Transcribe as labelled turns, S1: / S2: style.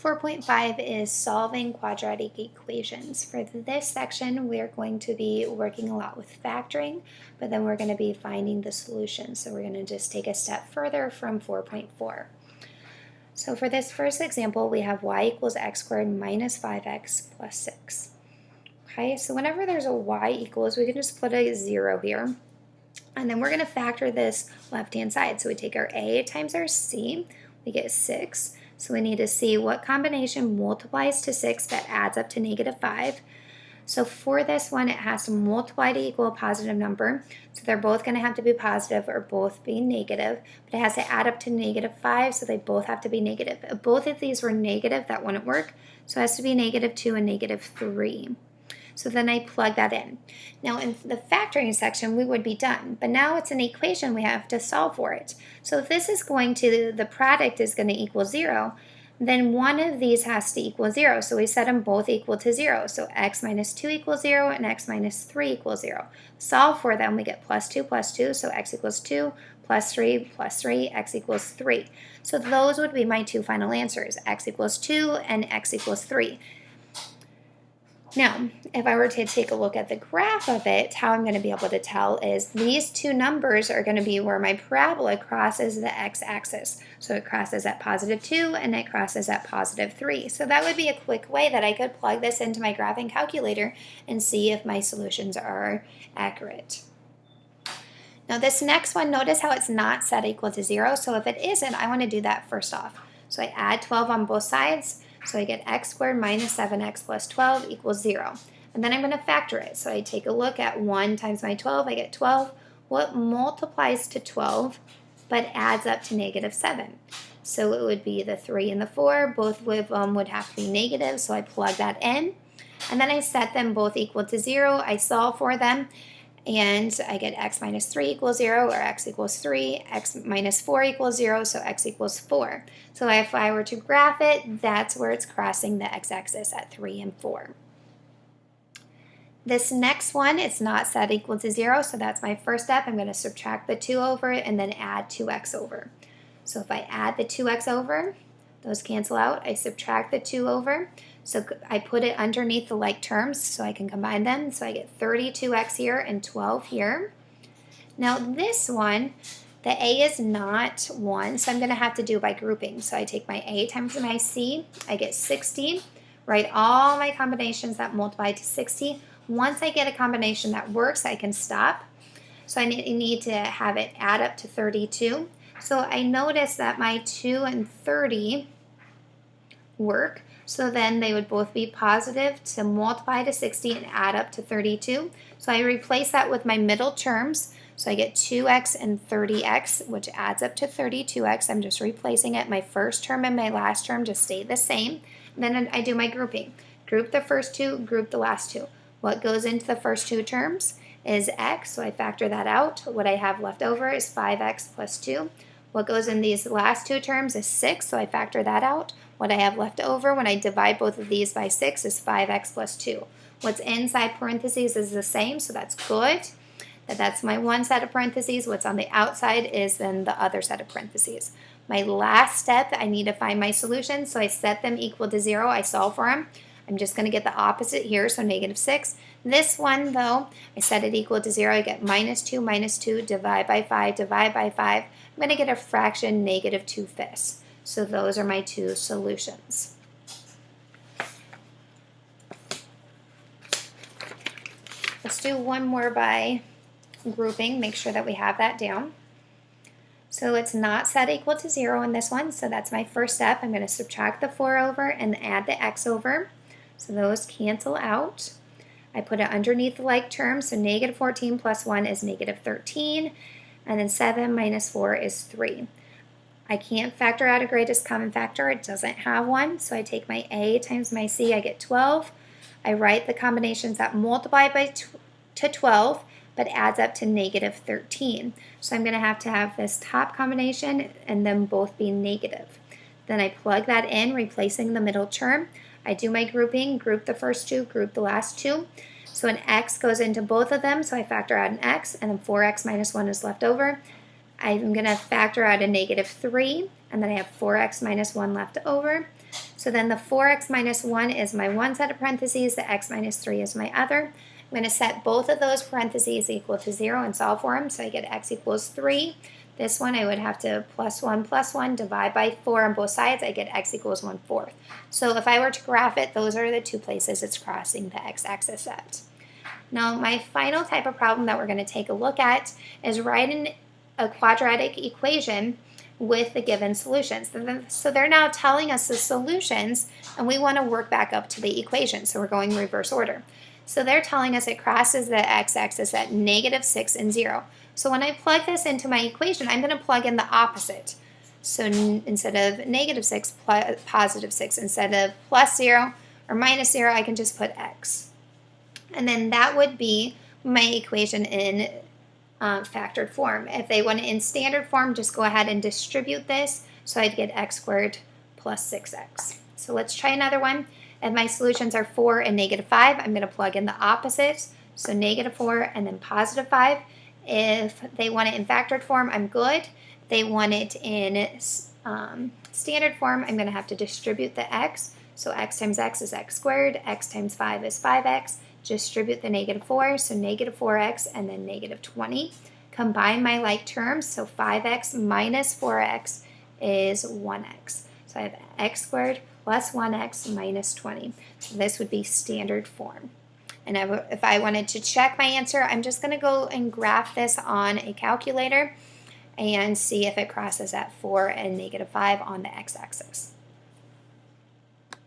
S1: 4.5 is solving quadratic equations. For this section, we're going to be working a lot with factoring, but then we're going to be finding the solution. So we're going to just take a step further from 4.4. So for this first example, we have y equals x squared minus 5x plus 6. Okay, so whenever there's a y equals, we can just put a 0 here. And then we're going to factor this left-hand side. So we take our a times our c, we get 6. So we need to see what combination multiplies to 6 but adds up to negative 5. So for this one, it has to multiply to equal a positive number. So they're both going to have to be positive or both be negative. But it has to add up to negative 5, so they both have to be negative. If both of these were negative, that wouldn't work. So it has to be negative 2 and negative 3. So then I plug that in. Now in the factoring section, we would be done. But now it's an equation, we have to solve for it. So if this is going to, the product is going to equal 0, then one of these has to equal 0. So we set them both equal to 0. So x minus 2 equals 0 and x minus 3 equals 0. Solve for them, we get plus 2, so x equals 2, plus 3, x equals 3. So those would be my two final answers, x equals 2 and x equals 3. Now, if I were to take a look at the graph of it, how I'm going to be able to tell is these two numbers are going to be where my parabola crosses the x-axis. So it crosses at positive 2 and it crosses at positive 3. So that would be a quick way that I could plug this into my graphing calculator and see if my solutions are accurate. Now this next one, notice how it's not set equal to 0. So if it isn't, I want to do that first off. So I add 12 on both sides. So I get x squared minus 7x plus 12 equals 0. And then I'm going to factor it. So I take a look at 1 times my 12, I get 12. What multiplies to 12 but adds up to negative 7? So it would be the 3 and the 4. Both of them would have to be negative, so I plug that in. And then I set them both equal to 0. I solve for them. And I get x minus 3 equals 0, or x equals 3, x minus 4 equals 0, so x equals 4. So if I were to graph it, that's where it's crossing the x-axis at 3 and 4. This next one, it's not set equal to 0, so that's my first step. I'm going to subtract the 2 over it and then add 2x over. So if I add the 2x over, those cancel out. I subtract the 2 over. So I put it underneath the like terms so I can combine them. So I get 32x here and 12 here. Now this one, the a is not 1, so I'm going to have to do by grouping. So I take my a times my c, I get 60. Write all my combinations that multiply to 60. Once I get a combination that works, I can stop. So I need to have it add up to 32. So I notice that my 2 and 30 work. So then they would both be positive to multiply to 60 and add up to 32. So I replace that with my middle terms. So I get 2x and 30x, which adds up to 32x. I'm just replacing it. My first term and my last term just stay the same. And then I do my grouping. Group the first two, group the last two. What goes into the first two terms is x, so I factor that out. What I have left over is 5x plus 2. What goes in these last two terms is 6, so I factor that out. What I have left over when I divide both of these by 6 is 5x plus 2. What's inside parentheses is the same, so that's good. That's my one set of parentheses. What's on the outside is then the other set of parentheses. My last step, I need to find my solution, so I set them equal to 0. I solve for them. I'm just going to get the opposite here, so negative 6. This one, though, I set it equal to 0. I get minus 2, divide by 5, divide by 5. I'm going to get a fraction negative 2/5. So those are my two solutions. Let's do one more by grouping, make sure that we have that down. So it's not set equal to 0 in this one, so that's my first step. I'm going to subtract the 4 over and add the x over. So those cancel out. I put it underneath the like term, so negative 14 plus 1 is negative 13, and then 7 minus 4 is 3. I can't factor out a greatest common factor. It doesn't have one. So I take my a times my c. I get 12. I write the combinations that multiply to 12 but adds up to negative 13. So I'm going to have this top combination and them both be negative. Then I plug that in, replacing the middle term. I do my grouping, group the first two, group the last two. So an x goes into both of them, so I factor out an x, and then 4x minus 1 is left over. I'm going to factor out a negative 3, and then I have 4x minus 1 left over. So So then the 4x minus 1 is my one set of parentheses, the x minus 3 is my other. I'm going to set both of those parentheses equal to 0 and solve for them, so I get x equals 3. This one I would have to plus 1, divide by 4 on both sides, I get x equals 1/4. So if I were to graph it, those are the two places it's crossing the x-axis at. Now my final type of problem that we're going to take a look at is writing a quadratic equation with the given solutions. So they're now telling us the solutions, and we want to work back up to the equation, so we're going reverse order. So they're telling us it crosses the x-axis at -6 and 0. So when I plug this into my equation, I'm going to plug in the opposite. So instead of -6, +6. Instead of +0 or -0, I can just put x. And then that would be my equation in factored form. If they want it in standard form, just go ahead and distribute this. So I'd get x squared plus 6x. So let's try another one. If my solutions are 4 and -5, I'm going to plug in the opposites. So -4 and then +5. If they want it in factored form, I'm good. If they want it in standard form, I'm going to have to distribute the x. So x times x is x squared. X times 5 is 5x. Distribute the -4, so -4x and then -20. Combine my like terms, so 5x minus 4x is 1x. So I have x squared plus 1x minus 20. So this would be standard form. And if I wanted to check my answer, I'm just going to go and graph this on a calculator and see if it crosses at 4 and -5 on the x-axis.